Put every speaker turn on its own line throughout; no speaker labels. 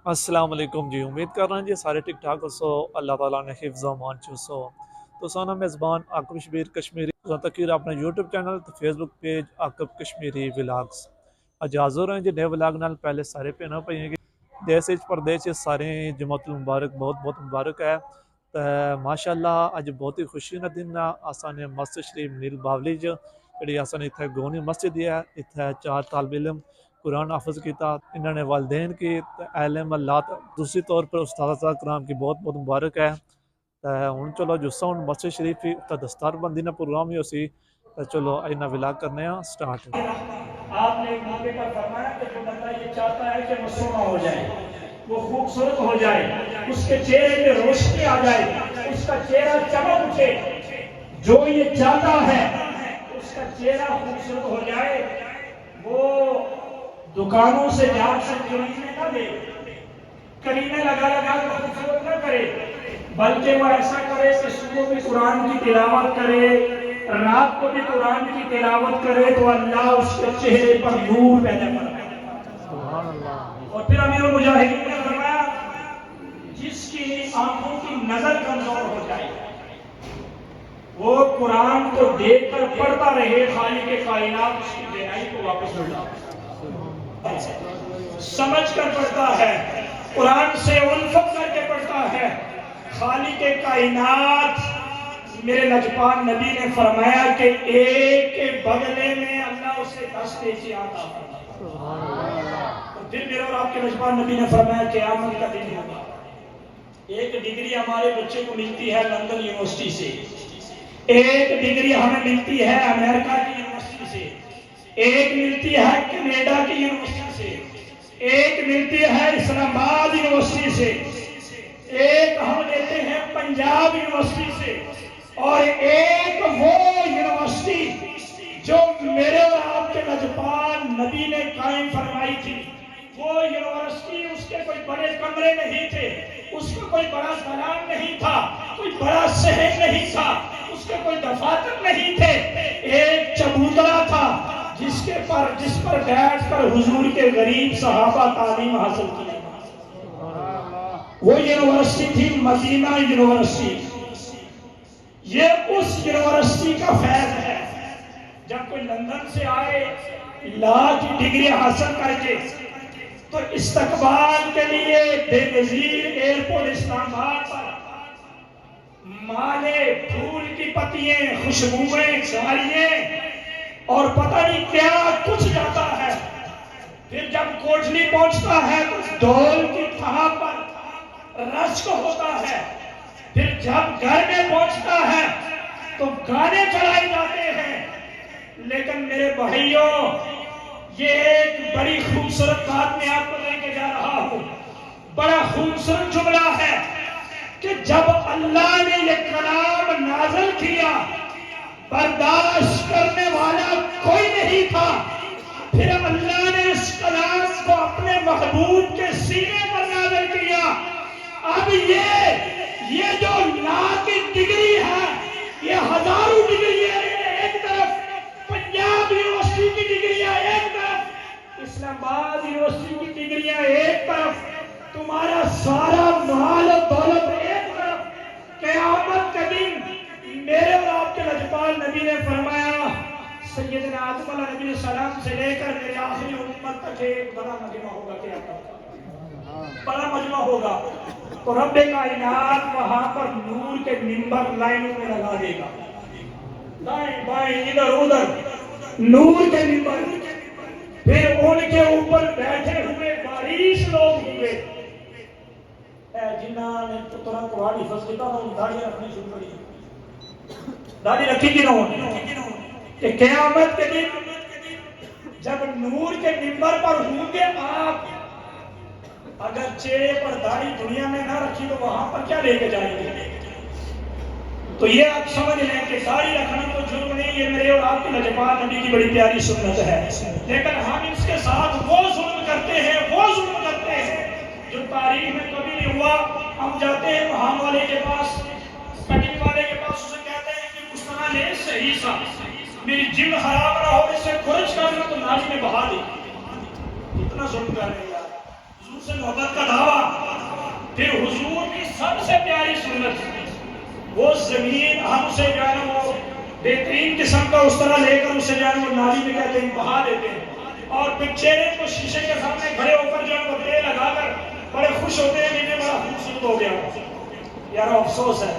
السلام علیکم جی، امید کر رہا ہوں جی سارے ٹھیک ٹھاک ہو اللہ تعالیٰ نے حفظ و امان چوسو تو سونا میزبان عاقب شبیر کشمیری تقریر اپنا یوٹیوب چینل تو فیس بک پیج عاقب کشمیری ولاگس اج حاضر ہیں جی نئے ولاگ نال پہلے سارے پینا پہ دیس پردیش سارے جماعت المبارک بہت بہت مبارک ہے ماشاء اللہ اج بہت ہی خوشی کا دن آسان مسجد شریف نیل باولی جی آسان اتنے گونی مسجد ہے اتنے 4 طالب علم قرآن حافظ کیتا انہوں نے والدین کی علم اللہ دوسری طور پر استاد کرام کی بہت بہت مبارک ہے ہوں چلو جسا ہوں مسجد شریف ہی دستار بندی نے پروگرام ہی ہو سی چلو اینا ولاگ کرنے ہیں سٹارٹ
آپ نے ایک موقع پر فرمایا کہ جو بندہ یہ چاہتا ہے کہ وہ سونا ہو جائے وہ خوبصورت ہو جائے اس کے چہرے پہ روشنی آ جائے اس کا چہرہ چمک اٹھے جو یہ چاہتا ہے اس کا چہرہ خوبصورت ہو جائے وہ دکانوں سے جا کر کرینے نہ دے کرینے لگا کر خوبصورت نہ کرے بلکہ وہ ایسا کرے کہ صبح بھی قرآن کی تلاوت کرے رات کو بھی قرآن کی تلاوت کرے تو اللہ اس کے چہرے پر نور پیدا کرے اور پھر امیر المجاہدین نے فرمایا جس کی آنکھوں کی نظر کمزور ہو جائے وہ قرآن کو دیکھ کر پڑھتا رہے خالق کائنات اس کی بینائی کو واپس لوٹا سمجھ کر پڑھتا ہے قرآن سے الفت کر کے پڑھتا ہے خالق کائنات میرے لجپال نبی نے فرمایا کہ ایک کے بدلے میں اللہ اسے 10 نیکی عطا فرمائے تو پھر میرے اور آپ کے لجپال نبی نے فرمایا قیامت کا دن ہوگا ایک ڈگری ہمارے بچے کو ملتی ہے لندن یونیورسٹی سے ایک ڈگری ہمیں ملتی ہے امریکہ کی یونیورسٹی سے ایک ملتی ہے کینیڈا کی یونیورسٹی سے ایک ملتی ہے اسلام آباد یونیورسٹی سے ایک ہم لیتے ہیں پنجاب یونیورسٹی سے اور ایک وہ یونیورسٹی جو میرے اور آپ کے لجپال نبی نے قائم فرمائی تھی وہ یونیورسٹی اس کے کوئی بڑے کمرے نہیں تھے اس کا کوئی بڑا دالان نہیں تھا کوئی بڑا شہر نہیں تھا اس کے کوئی دفاتر نہیں تھے ایک چبوترا تھا جس پر بیٹھ کر حضور کے غریب صحابہ تعلیم حاصل کی وہ یونیورسٹی تھی مدینہ یونیورسٹی یہ اس یونیورسٹی کا فیض ہے جب کوئی لندن سے آئے لا کی ڈگری حاصل کر کے تو استقبال کے لیے بے نظیر ایئرپورٹ اسلام آباد پر مالے پھول کی پتیاں خوشبوئیں گاڑیاں اور پتہ نہیں کیا کچھ جاتا ہے پھر جب کوٹلی پہنچتا ہے تو ڈھول کی تھا پر رشک ہوتا ہے پھر جب گھر میں پہنچتا ہے تو گانے چلائے جاتے ہیں لیکن میرے بھائیوں یہ ایک بڑی خوبصورت بات میں آپ کو لے کے جا رہا ہوں بڑا خوبصورت جملہ ہے کہ جب اللہ نے یہ کلام نازل کیا برداشت کرنے والا کوئی نہیں تھا پھر اللہ نے اس کلام کو اپنے محبوب کے سینے پر نازل کیا اب یہ جو لا کی ڈگری ہے یہ ہزاروں ڈگری ہے ایک طرف پنجاب یونیورسٹی کی ڈگریاں ایک طرف اسلام آباد یونیورسٹی کی ڈگریاں ایک طرف تمہارا سارا مال و دولت ایک طرف قیامت کے دن میرے اور آپ کے لجپال نبی نے فرمایا سیدنا آدم علیہ نبی السلام سے لے کر میرے آخری امت تک ایک بڑا مجمع ہوگا قیامت بڑا مجمع ہوگا تو رب کائنات وہاں پر نور کے منبر لائنوں میں لگا دے گا دائیں بائیں ادھر ادھر نور کے منبر پھر ان کے اوپر بیٹھے ہوئے بارش لوگ ہوئے جنہاں نے پترہ قرآن حفظ کیا تھا ان داڑیاں رکھنی شروع کری داڑھی رکھی کی نہ کہ قیامت کے دن جب نور کے منبر پر ہوں گے آپ اگر چہرے پر داڑھی دنیا میں نہ رکھی تو وہاں پر کیا لے کے جائیں گے تو یہ آپ سمجھ لیں کہ داڑھی رکھنا تو جرم نہیں ہے میرے اور آپ کے لجپال نبی کی بڑی پیاری سنت ہے لیکن ہم اس کے ساتھ وہ ظلم کرتے ہیں جو تاریخ میں کبھی نہیں ہوا ہم جاتے ہیں وہاں والے کے پاس کٹنگ والے کے پاس اسے کہتے ہیں کہ اس طرح لے صحیح سا میری جلد خراب نہ ہو اس سے خرچ کرنا تو نالی میں بہا دے اتنا ظلم کر رہے ہیں حضور سے محبت کا دعویٰ پھر حضور کی سب سے پیاری سنت، وہ زمین ہم اسے جو ہے نا وہ بہترین قسم کا اس طرح لے کر اسے جو ہے نا وہ نالی میں کہتے ہیں بہا دیتے ہیں، اور پھر چہرے کو شیشے کے سامنے کھڑے ہو کر جو ہے وہ تیل لگا کر بڑے خوش ہوتے ہیں کہ میں بڑا خوبصورت ہو گیا ہوں۔ یار افسوس ہے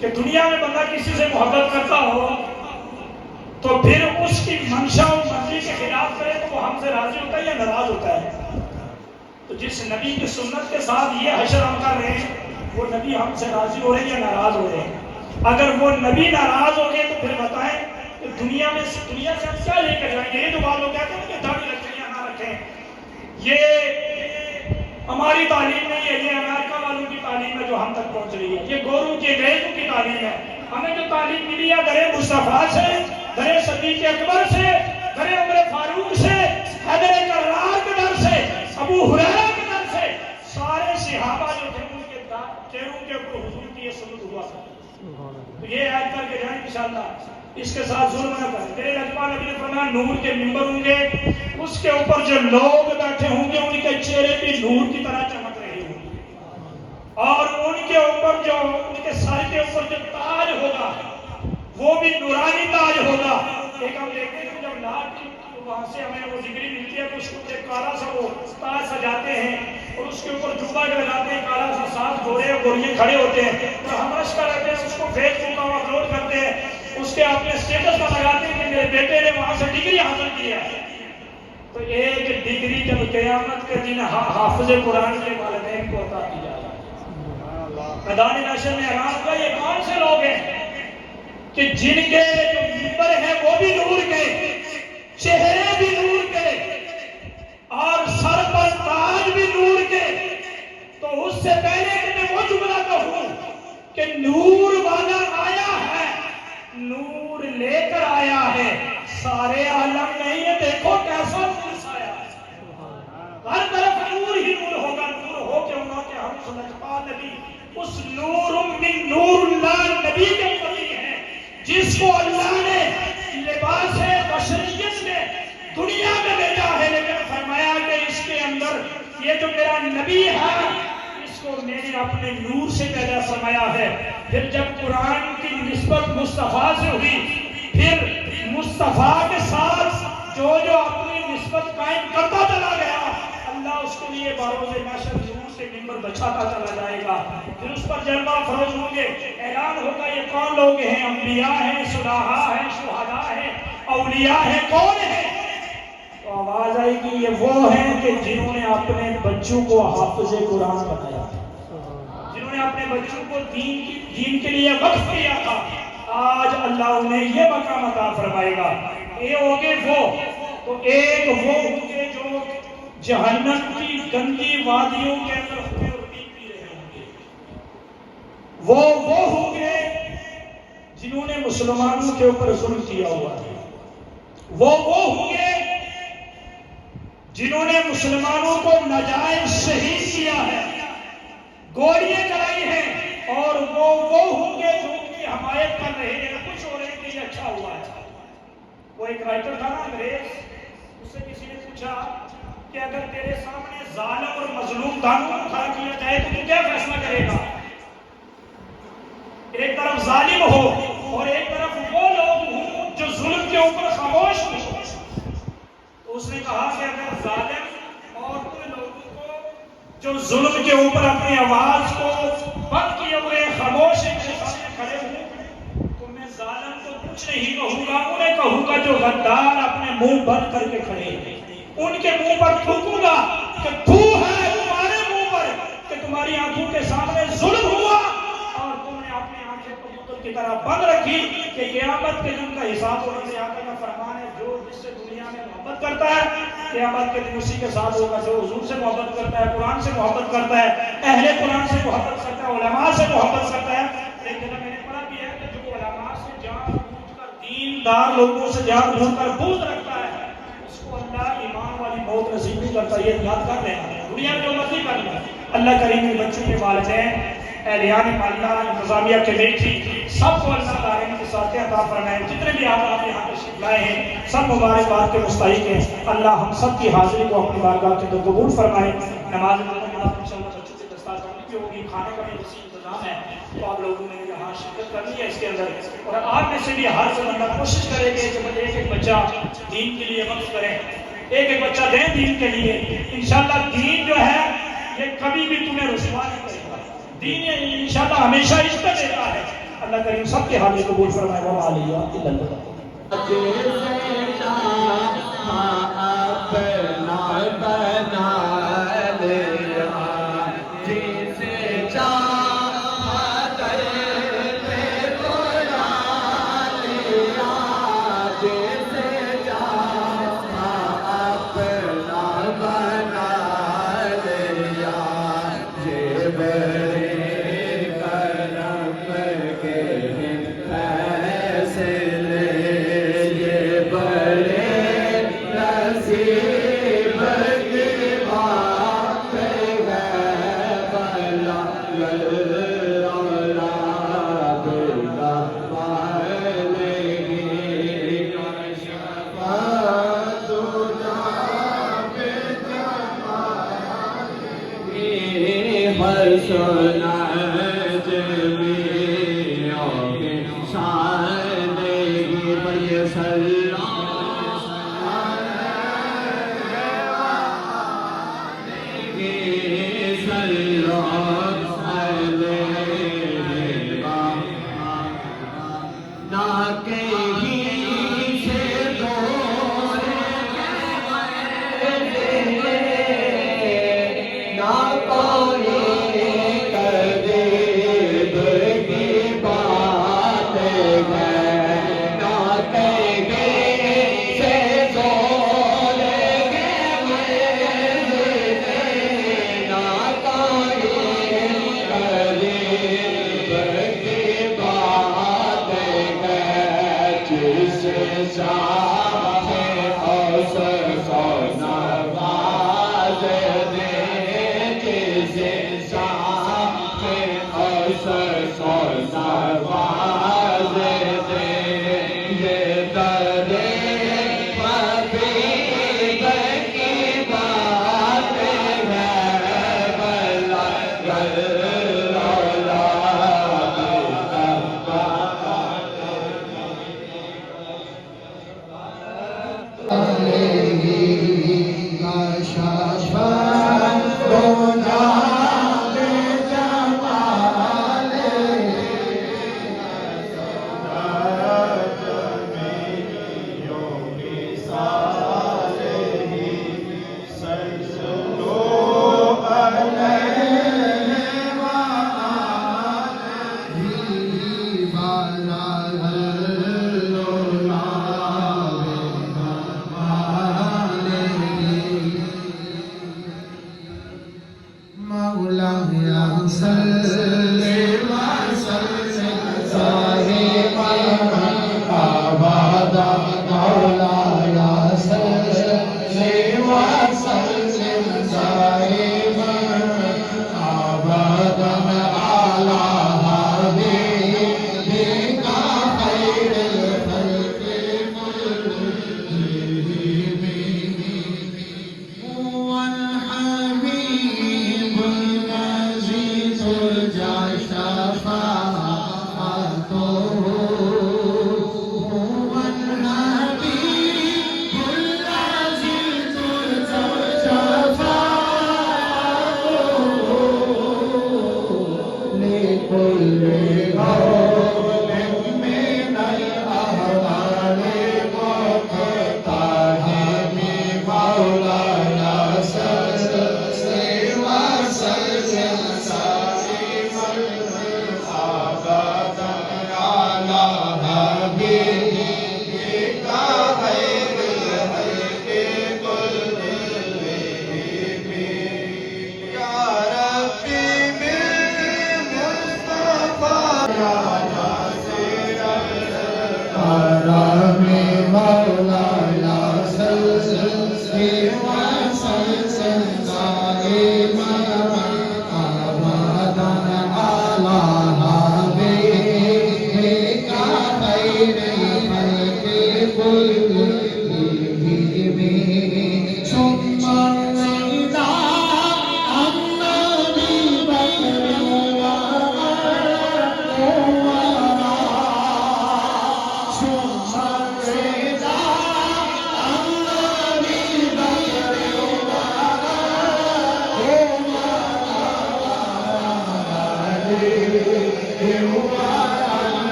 کہ دنیا میں بندہ کسی سے محبت کرتا ہو تو پھر اس کی منشا و مرضی کے خلاف کرے تو وہ ہم سے راضی ہوتا ہے یا ناراض ہوتا ہے؟ تو جس نبی کی سنت کے ساتھ یہ حشر ہم کر رہے ہیں وہ نبی ہم سے راضی ہو رہے ہیں یا ناراض ہو رہے ہیں؟ اگر وہ نبی ناراض ہو گئے تو پھر بتائیں کہ دنیا سے ہم کیا لے کر جائیں گے؟ یہ جو بات لوگ کہتے ہیں کہ داڑھی رکھیں یا نہ رکھیں، یہ ہماری تعلیم نہیں ہے، یہ امریکہ والوں کی تعلیم ہے جو ہم تک پہنچ رہی ہے، یہ گوروں کے انگریزوں کی تعلیم ہے۔ ہمیں جو تعلیم ملی ہے درے مصطفیٰ سے، درے صدیق اکبر سے، درے عمر فاروق سے، حیدر کرار کے در سے، ابو ہریرہ کے در سے، سارے صحابہ جو تھے ان کے چہروں کے اوپر حضور کی یہ سنت ہوا تھا۔ تو یہ عید کر کے جائیں انشاءاللہ، اس کے ساتھ ظلم نہ کریں۔ میرے رجبہ نبی نے فرمایا نور کے ممبر ہوں گے، اس کے اوپر جو لوگ بیٹھے ہوں گے ان کے چہرے بھی نور کی طرح چمک رہے ہوں گے، اور ان کے اوپر جو ان کے سر کے اوپر جو تاج ہوگا وہ بھی نورانی تاج ہوگا۔ ایک ہم دیکھتے ہیں جب لاٹ کی وہاں سے ہمیں وہ ڈگری ملتی ہے تو اس کو ایک کالا سا وہ تاج سجاتے ہیں اور اس کے اوپر جوبہ لگاتے ہیں، کالا سا ساتھ گھوڑے اور گھوڑیاں کھڑے ہوتے ہیں، تو ہم رش کر رہتے ہیں، اس کو فیس بک پر اپلوڈ کرتے ہیں، اس کے اپنے اسٹیٹس پر لگاتے ہیں کہ میرے بیٹے نے وہاں سے ڈگری حاصل کی ہے۔ تو ایک ڈگری جب قیامت کے دن حافظ قرآن کے والدین کو عطا کی جائے، میدان محشر میں اعلان ہوگا یہ کون سے لوگ ہیں کہ جن کے جو ممبر ہیں وہ بھی نور کے، چہرے بھی نور کے، اور سر پر تاج بھی نور کے۔ تو اس سے پہلے کہ میں وہ جملہ کہوں کہ نور والا آیا ہے، نور لے کر آیا ہے، سارے عالم نہیں ہے، دیکھو کیسا نور سایہ ہے، ہر طرف نور ہی نور ہوگا، نور ہو کے انہوں کے ہم سنجھا نبی اس نور من نور اللہ نبی کے پتی ہیں جس کو اللہ نے لباس بشریت میں دنیا میں بھیجا ہے، لیکن فرمایا کہ اس کے اندر یہ جو میرا نبی ہے اس کو میں نے اپنے نور سے پیدا فرمایا ہے۔ پھر جب قرآن کی نسبت مصطفیٰ سے ہوئی، پھر مصطفیٰ کے ساتھ جو جو اپنی نسبت قائم کرتا چلا گیا اللہ اس کے لیے باروز محشر نور سے ممبر بچھاتا چلا جائے گا، پھر اس پر جلوہ افروز ہوں گے، اعلان ہوگا یہ کون لوگ ہیں، انبیاء ہیں، صلحاء ہیں، شہداء ہیں، اولیاء ہیں، کون ہیں؟ تو آواز آئے گی یہ وہ ہیں کہ جنہوں نے اپنے بچوں کو حافظ قرآن بنایا، جنہوں نے اپنے بچوں کو دین کے لیے وقف کیا تھا، آج اللہ انہیں یہ مقام عطا فرمائے گا۔ یہ ہوگے وہ، تو ایک وہ ہوں گے جو جہنم کی گندی وادیوں کے اندر خون اور پی رہے ہوں گے، وہ ہوں گے جنہوں نے مسلمانوں کے اوپر ظلم کیا ہوا ہے، وہ ہوں گے جنہوں نے مسلمانوں کو ناجائز شہید کیا ہے، گولیاں چلائی ہیں، اور وہ ہوں گے جو ان کی حمایت کر رہے ہیں، خوش ہو رہے ہیں کہ یہ اچھا ہوا ہے۔ وہ ایک رائٹر تھا نا انگریز، اس سے کسی نے پوچھا کہ اگر تیرے سامنے ظالم اور مظلوم دونوں کو کھڑا کیا جائے تو تو کیا فیصلہ کرے گا؟ ایک طرف ظالم ہو اور ایک طرف وہ لوگ ہوں جو ظلم کے اوپر خاموش ہو۔ تو اس نے کہا کہ اگر ظالم اور ان لوگوں کو جو ظلم کے اوپر اپنی آواز کو بند کیے ہوئے خاموش ان کے سامنے کھڑے ہوں تو میں ظالم کو کچھ نہیں کہوں گا، انہیں کہوں گا جو غدار اپنے منہ بند کر کے کھڑے ہیں، ان کے منہ پر تھوکوں گا کہ تو ہے تمہارے منہ پر کہ تمہاری آنکھوں کے سامنے ظلم ہوا اور تم نے اپنی آنکھیں کبوتر کی طرح بند رکھی کہ قیامت کے دن کا حساب ہونے سے آقا کا فرمان ہے جو جس سے دنیا میں محبت کرتا ہے قیامت کے دن اسی کے ساتھ ہوگا، جو حضور سے محبت کرتا ہے، قرآن سے محبت کرتا ہے، اہل قرآن سے محبت کرتا ہے، علماء سے محبت کرتا ہے۔ لیکن میں نے پڑھا بھی ہے کہ جو علماء سے جان بوجھ کر دیندار لوگوں سے جان بوجھ کر بغض رکھتا ہے اس کو اللہ ایمان والی موت نصیب نہیں کرتا۔ یہ یاد کر لینا، دنیا میں جو مرضی کر لیں، اللہ کریم کے بچوں کے والدین، اہلیان محلہ، انتظامیہ کمیٹی، سب کو اللہ تعالیٰ کے ساتھ عطا فرمائے۔ جتنے بھی آپ یہاں تشریف لائے ہیں سب مبارکباد کے مستحق ہیں، اللہ ہم سب کی حاضری کو اپنی بارگاہ کے اندر قبول فرمائے۔ نماز سازگاری بھی ہوگی، کھانے کا بھی اسی انتظام ہے، تو آپ لوگوں نے یہاں شرکت کرنی ہے اس کے اندر، اور آپ میں سے بھی ہر بندہ کوشش کرے کہ ایک ایک بچہ دین کے لیے وقف کرے، ایک ایک بچہ دیں دین کے لیے. انشاءاللہ دین جو ہے یہ کبھی بھی تمہیں رسوا نہیں کرے گا، دین انشاءاللہ ہمیشہ عزت دیتا ہے. اللہ کریم سب کے حال قبول فرمائے. وما علیہ الا البلاغ.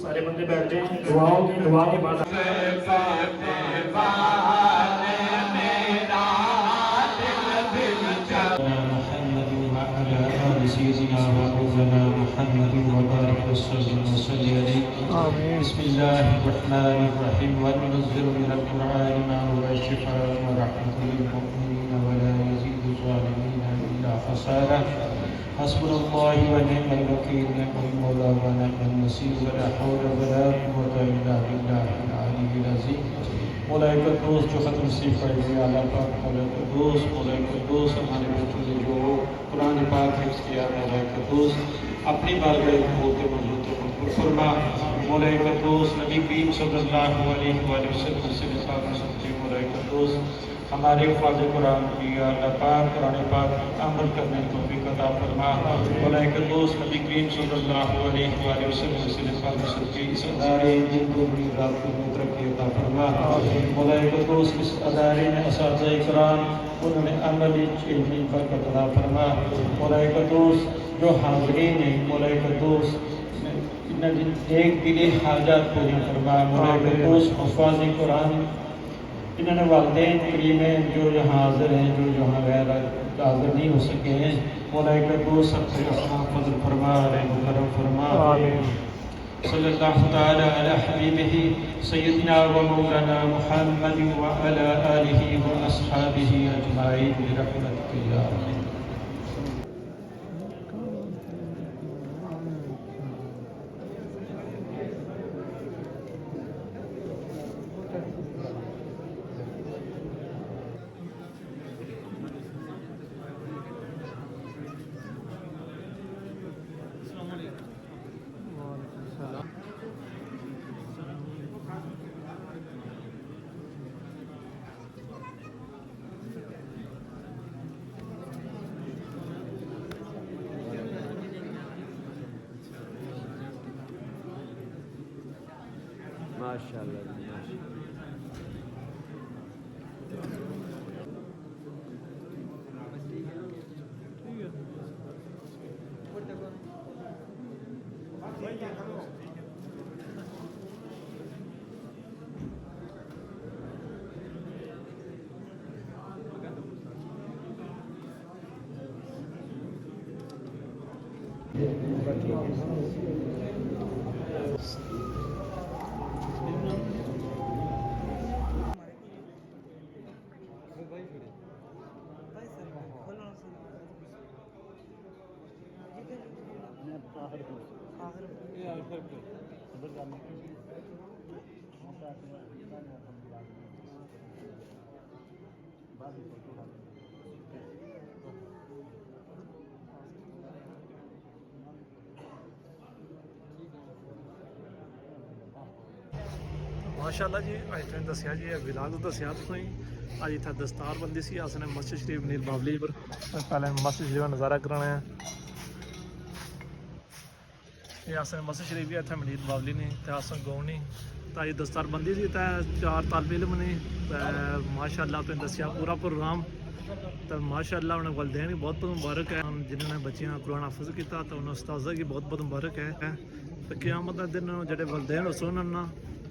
سارے بندے بیٹھ جائیں دعاؤں کی دعا کے بعد
محمد وعلى آل سيدنا ومولانا محمد وبارك وسلم عليه. بسم الله الرحمن الرحيم. وننزل من القرآن ما هو شفاء ورحمة للمؤمنين ولا يزيد الظالمين إلا خسارة. حسبنا الله ونعم الوكيل. نعم المولى ونعم النصير. ولا حول ولا قوة إلا بالله العلي العظيم. مولا قدوس جو ختم سی فرض اعلیٰ پاک مولا قدوس ہمارے بچوں نے جو قرآن پاک حفظ کیا مولا قدوس اپنی بارگاہ قبول کے مضبوط قبول فرما. مولا قدوس نبی کریم صلی اللہ علیہ وآلہ وسلم سے نصاب سچے مولا قدوس ہمارے حفاظ قرآن کی اللہ پاک قرآن پاک عمل کرنے کی توفیق عطا فرما. مولا قدوس نبی کریم صلی اللہ علیہ وآلہ وسلم سے نصاب سچے اس ادارے دن کو بڑی رات کو ترقی عطا فرما. مولا قدوس اس ادارے میں اساتذہ کرام انہوں نے عملی علمی برکت عطا فرما. مولا قدوس جو حاضرین ہیں مولا قدوس ایک دلی حاجات پوری فرما. مولا قدوس حفاظ قرآن انہوں نے والدین کریمین جو یہاں حاضر ہیں جو یہاں غیر حاضر نہیں ہو سکے ہیں مولا قدوس سب سے اپنا فضل فرما رحم و کرم فرما. صلی اللہ تعالی علی حبیبہ سیدنا و مولانا محمد وعلی آلہ و اصحابہ اجمعین برحمتک یا رحیم.
ماشاءاللہ
ماشاءاللہ جی اج تم دسیا جی ولاگ دسیا تھی اج اتنا دستار بندی سی اس نے مسجد شریف نیل بابلی پر پہلے مسجد شریف کا نظارہ کرانا ہے. یہ اس نے مسجد شریف بھی اتنے منیر بابلی نے اس گاؤں نہیں تو یہ دستار بندی سی تو 4 طالب علم نے ماشاء اللہ تم دسیا پورا پروگرام تو ماشاء اللہ انہیں والدین بھی بہت بہت مبارک ہے جنہوں نے بچیاں قرآن حافظ کیا تو انہوں نے استاذہ کی بہت بہت مبارک ہے تو قیامت دن جڑے والدین حسن نا